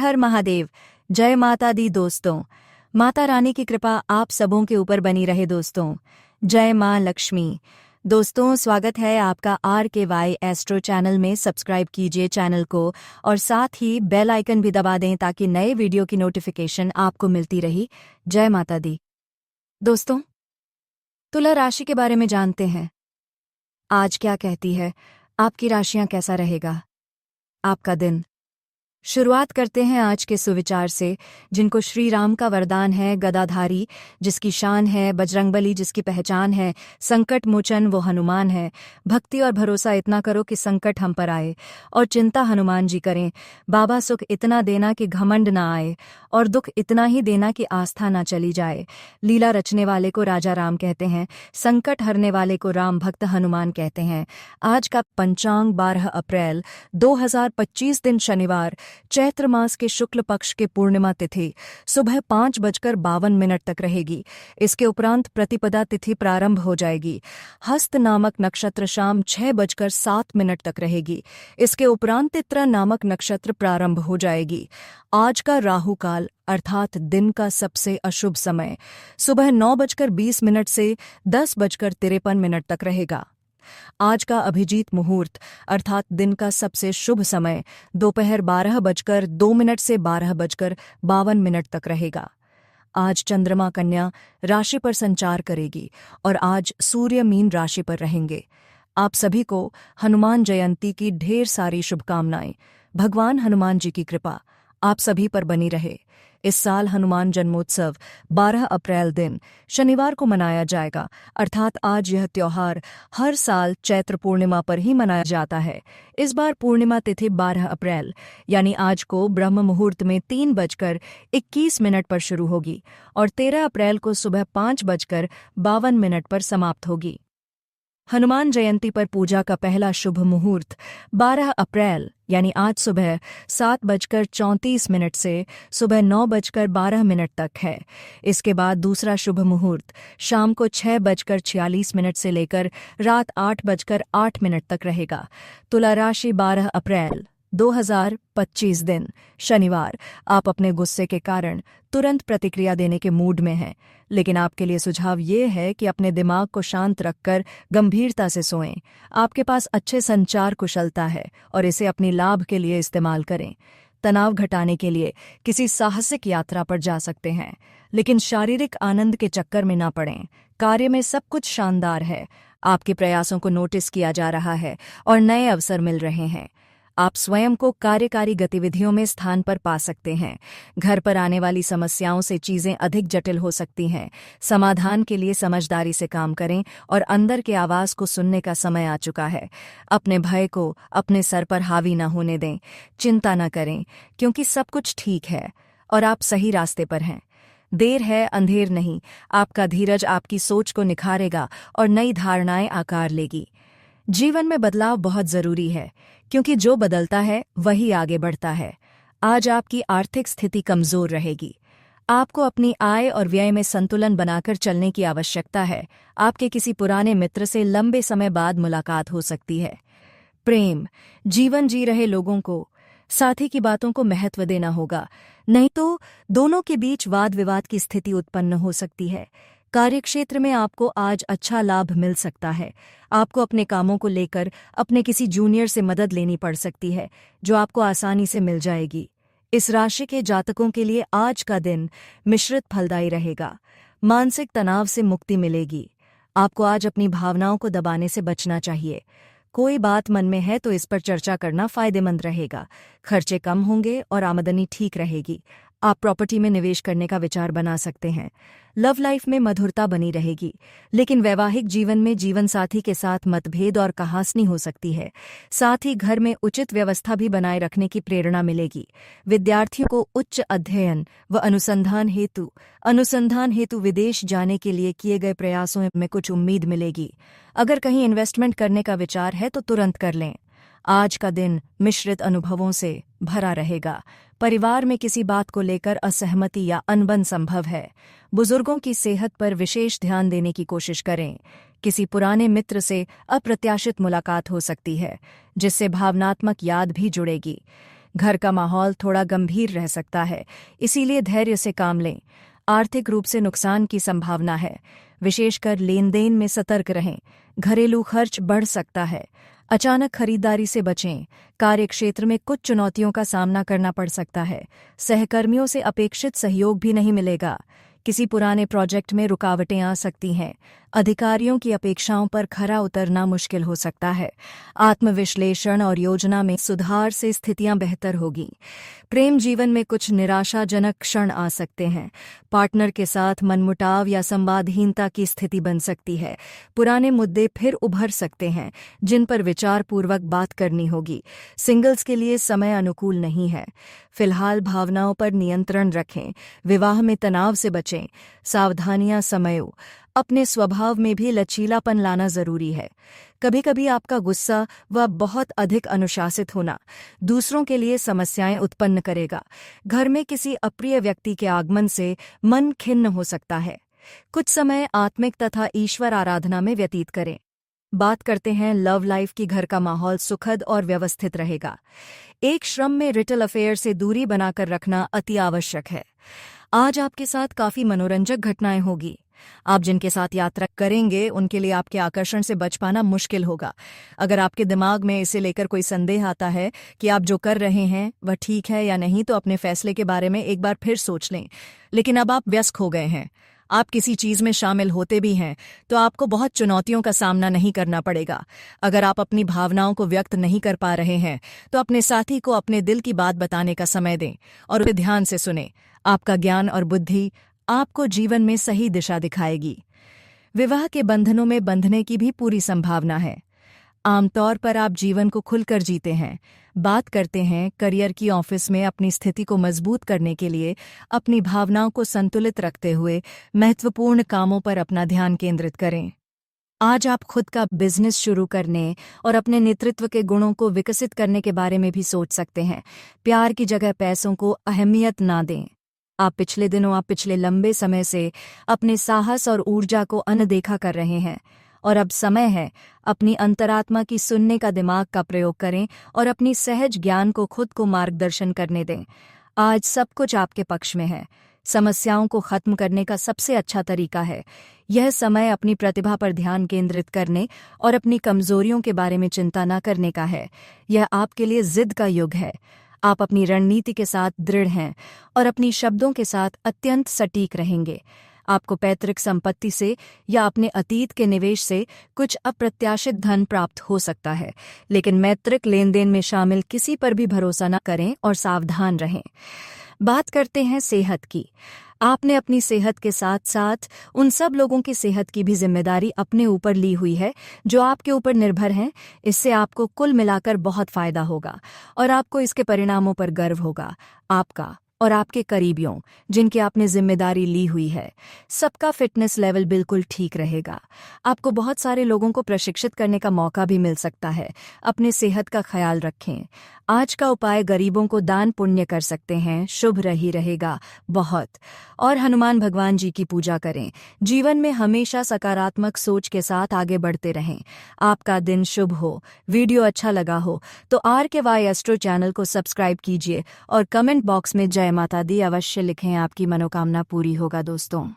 हर महादेव। जय माता दी दोस्तों। माता रानी की कृपा आप सबों के ऊपर बनी रहे दोस्तों। जय माँ लक्ष्मी। दोस्तों, स्वागत है आपका RKY एस्ट्रो चैनल में। सब्सक्राइब कीजिए चैनल को और साथ ही बेल आइकन भी दबा दें ताकि नए वीडियो की नोटिफिकेशन आपको मिलती रही। जय माता दी। दोस्तों, तुला राशि के बारे में जानते हैं। आज क्या कहती है, आपकी राशियां कैसा रहेगा आपका दिन। शुरुआत करते हैं आज के सुविचार से, जिनको श्री राम का वरदान है गदाधारी, जिसकी शान है बजरंगबली, जिसकी पहचान है संकट मोचन, वो हनुमान है। भक्ति और भरोसा इतना करो कि संकट हम पर आए, और चिंता हनुमान जी करें। बाबा सुख इतना देना कि घमंड ना आए, और दुख इतना ही देना कि आस्था ना चली जाए। लीला रचने वाले को राजा राम कहते हैं, संकट हरने वाले को राम भक्त हनुमान कहते हैं। आज का पंचांग 12 अप्रैल 2025 दिन शनिवार, चैत्र मास के शुक्ल पक्ष के पूर्णिमा तिथि सुबह 5:52 तक रहेगी। इसके उपरांत प्रतिपदा तिथि प्रारंभ हो जाएगी। हस्त नामक नक्षत्र शाम 6:07 तक रहेगी। इसके उपरांत तित्रा नामक नक्षत्र प्रारंभ हो जाएगी। आज का राहु काल अर्थात दिन का सबसे अशुभ समय सुबह 9:20 से 10:53 तक रहेगा। आज का अभिजीत मुहूर्त अर्थात दिन का सबसे शुभ समय दोपहर 12:02 से 12:52 तक रहेगा। आज चंद्रमा कन्या राशि पर संचार करेगी और आज सूर्य मीन राशि पर रहेंगे। आप सभी को हनुमान जयंती की ढेर सारी शुभकामनाएं। भगवान हनुमान जी की कृपा आप सभी पर बनी रहे। इस साल हनुमान जन्मोत्सव 12 अप्रैल दिन शनिवार को मनाया जाएगा, अर्थात आज यह त्योहार हर साल चैत्र पूर्णिमा पर ही मनाया जाता है। इस बार पूर्णिमा तिथि 12 अप्रैल यानी आज को ब्रह्म मुहूर्त में 3:21 पर शुरू होगी और 13 अप्रैल को सुबह 5:52 पर समाप्त होगी। हनुमान जयंती पर पूजा का पहला शुभ मुहूर्त 12 अप्रैल यानी आज सुबह 7:34 से सुबह 9:12 तक है। इसके बाद दूसरा शुभ मुहूर्त शाम को 6:46 से लेकर रात 8:08 तक रहेगा। तुला राशि 12 अप्रैल 2025 दिन शनिवार। आप अपने गुस्से के कारण तुरंत प्रतिक्रिया देने के मूड में हैं, लेकिन आपके लिए सुझाव ये है कि अपने दिमाग को शांत रखकर गंभीरता से सोएं। आपके पास अच्छे संचार कुशलता है और इसे अपनी लाभ के लिए इस्तेमाल करें। तनाव घटाने के लिए किसी साहसिक यात्रा पर जा सकते हैं, लेकिन शारीरिक आनंद के चक्कर में ना पड़ें। कार्य में सब कुछ शानदार है। आपके प्रयासों को नोटिस किया जा रहा है और नए अवसर मिल रहे हैं। आप स्वयं को कार्यकारी गतिविधियों में स्थान पर पा सकते हैं। घर पर आने वाली समस्याओं से चीजें अधिक जटिल हो सकती हैं। समाधान के लिए समझदारी से काम करें और अंदर के आवाज को सुनने का समय आ चुका है। अपने भय को अपने सर पर हावी न होने दें। चिंता न करें, क्योंकि सब कुछ ठीक है और आप सही रास्ते पर हैं। देर है अंधेर नहीं। आपका धीरज आपकी सोच को निखारेगा और नई धारणाएं आकार लेगी। जीवन में बदलाव बहुत जरूरी है, क्योंकि जो बदलता है वही आगे बढ़ता है। आज आपकी आर्थिक स्थिति कमजोर रहेगी। आपको अपनी आय और व्यय में संतुलन बनाकर चलने की आवश्यकता है। आपके किसी पुराने मित्र से लंबे समय बाद मुलाकात हो सकती है। प्रेम, जीवन जी रहे लोगों को साथी की बातों को महत्व देना होगा, नहीं तो दोनों के बीच वाद विवाद की स्थिति उत्पन्न हो सकती है। कार्यक्षेत्र में आपको आज अच्छा लाभ मिल सकता है। आपको अपने कामों को लेकर अपने किसी जूनियर से मदद लेनी पड़ सकती है, जो आपको आसानी से मिल जाएगी। इस राशि के जातकों के लिए आज का दिन मिश्रित फलदायी रहेगा। मानसिक तनाव से मुक्ति मिलेगी। आपको आज अपनी भावनाओं को दबाने से बचना चाहिए। कोई बात मन में है तो इस पर चर्चा करना फायदेमंद रहेगा। खर्चे कम होंगे और आमदनी ठीक रहेगी। आप प्रॉपर्टी में निवेश करने का विचार बना सकते हैं। लव लाइफ में मधुरता बनी रहेगी, लेकिन वैवाहिक जीवन में जीवनसाथी के साथ मतभेद और कहासनी हो सकती है। साथ ही घर में उचित व्यवस्था भी बनाए रखने की प्रेरणा मिलेगी। विद्यार्थियों को उच्च अध्ययन व अनुसंधान हेतु विदेश जाने के लिए किए गए प्रयासों में कुछ उम्मीद मिलेगी। अगर कहीं इन्वेस्टमेंट करने का विचार है तो तुरंत कर लें। आज का दिन मिश्रित अनुभवों से भरा रहेगा। परिवार में किसी बात को लेकर असहमति या अनबन संभव है। बुजुर्गों की सेहत पर विशेष ध्यान देने की कोशिश करें। किसी पुराने मित्र से अप्रत्याशित मुलाकात हो सकती है, जिससे भावनात्मक याद भी जुड़ेगी। घर का माहौल थोड़ा गंभीर रह सकता है, इसीलिए धैर्य से काम लें। आर्थिक रूप से नुकसान की संभावना है, विशेषकर लेन देन में सतर्क रहें। घरेलू खर्च बढ़ सकता है, अचानक खरीदारी से बचें। कार्यक्षेत्र में कुछ चुनौतियों का सामना करना पड़ सकता है, सहकर्मियों से अपेक्षित सहयोग भी नहीं मिलेगा। किसी पुराने प्रोजेक्ट में रुकावटें आ सकती हैं, अधिकारियों की अपेक्षाओं पर खरा उतरना मुश्किल हो सकता है। आत्मविश्लेषण और योजना में सुधार से स्थितियां बेहतर होगी। प्रेम जीवन में कुछ निराशाजनक क्षण आ सकते हैं, पार्टनर के साथ मनमुटाव या संवादहीनता की स्थिति बन सकती है। पुराने मुद्दे फिर उभर सकते हैं, जिन पर विचारपूर्वक बात करनी होगी। सिंगल्स के लिए समय अनुकूल नहीं है, फिलहाल भावनाओं पर नियंत्रण रखें। विवाह में तनाव से बचें, सावधानियां समयो। अपने स्वभाव में भी लचीलापन लाना जरूरी है। कभी कभी आपका गुस्सा व बहुत अधिक अनुशासित होना दूसरों के लिए समस्याएं उत्पन्न करेगा। घर में किसी अप्रिय व्यक्ति के आगमन से मन खिन्न हो सकता है। कुछ समय आत्मिक तथा ईश्वर आराधना में व्यतीत करें। बात करते हैं लव लाइफ की। घर का माहौल सुखद और व्यवस्थित रहेगा। एक श्रम में रिटल अफेयर से दूरी बनाकर रखना अति आवश्यक है। आज आपके साथ काफी मनोरंजक घटनाएं होगी। आप जिनके साथ यात्रा करेंगे उनके लिए आपके आकर्षण से बच पाना मुश्किल होगा। अगर आपके दिमाग में इसे लेकर कोई संदेह आता है कि आप जो कर रहे हैं वह ठीक है या नहीं, तो अपने फैसले के बारे में एक बार फिर सोच लें। लेकिन अब आप व्यस्त हो गए हैं, आप किसी चीज में शामिल होते भी हैं, तो आपको बहुत चुनौतियों का सामना नहीं करना पड़ेगा। अगर आप अपनी भावनाओं को व्यक्त नहीं कर पा रहे हैं, तो अपने साथी को अपने दिल की बात बताने का समय दें और उसे ध्यान से सुनें। आपका ज्ञान और बुद्धि आपको जीवन में सही दिशा दिखाएगी। विवाह के बंधनों में बंधने की भी पूरी संभावना है। आमतौर पर आप जीवन को खुलकर जीते हैं। बात करते हैं करियर की। ऑफिस में अपनी स्थिति को मजबूत करने के लिए अपनी भावनाओं को संतुलित रखते हुए महत्वपूर्ण कामों पर अपना ध्यान केंद्रित करें। आज आप खुद का बिजनेस शुरू करने और अपने नेतृत्व के गुणों को विकसित करने के बारे में भी सोच सकते हैं। प्यार की जगह पैसों को अहमियत ना दें। आप पिछले लंबे समय से अपने साहस और ऊर्जा को अनदेखा कर रहे हैं, और अब समय है अपनी अंतरात्मा की सुनने का दिमाग का प्रयोग करें और अपनी सहज ज्ञान को खुद को मार्गदर्शन करने दें। आज सब कुछ आपके पक्ष में है। समस्याओं को खत्म करने का सबसे अच्छा तरीका है यह समय अपनी प्रतिभा पर ध्यान केंद्रित करने और अपनी कमजोरियों के बारे में चिंता न करने का है। यह आपके लिए जिद का युग है। आप अपनी रणनीति के साथ दृढ़ हैं और अपनी शब्दों के साथ अत्यंत सटीक रहेंगे। आपको पैतृक संपत्ति से या अपने अतीत के निवेश से कुछ अप्रत्याशित धन प्राप्त हो सकता है, लेकिन मैत्रिक लेनदेन में शामिल किसी पर भी भरोसा न करें और सावधान रहें। बात करते हैं सेहत की। आपने अपनी सेहत के साथ साथ उन सब लोगों की सेहत की भी जिम्मेदारी अपने ऊपर ली हुई है जो आपके ऊपर निर्भर हैं। इससे आपको कुल मिलाकर बहुत फायदा होगा और आपको इसके परिणामों पर गर्व होगा। आपका और आपके करीबियों जिनकी आपने जिम्मेदारी ली हुई है, सबका फिटनेस लेवल बिल्कुल ठीक रहेगा। आपको बहुत सारे लोगों को प्रशिक्षित करने का मौका भी मिल सकता है। अपने सेहत का ख्याल रखें। आज का उपाय गरीबों को दान पुण्य कर सकते हैं, शुभ रही रहेगा बहुत। और हनुमान भगवान जी की पूजा करें। जीवन में हमेशा सकारात्मक सोच के साथ आगे बढ़ते रहें। आपका दिन शुभ हो। वीडियो अच्छा लगा हो तो RKY एस्ट्रो चैनल को सब्सक्राइब कीजिए और कमेंट बॉक्स में जय माता दी अवश्य लिखें। आपकी मनोकामना पूरी होगा दोस्तों।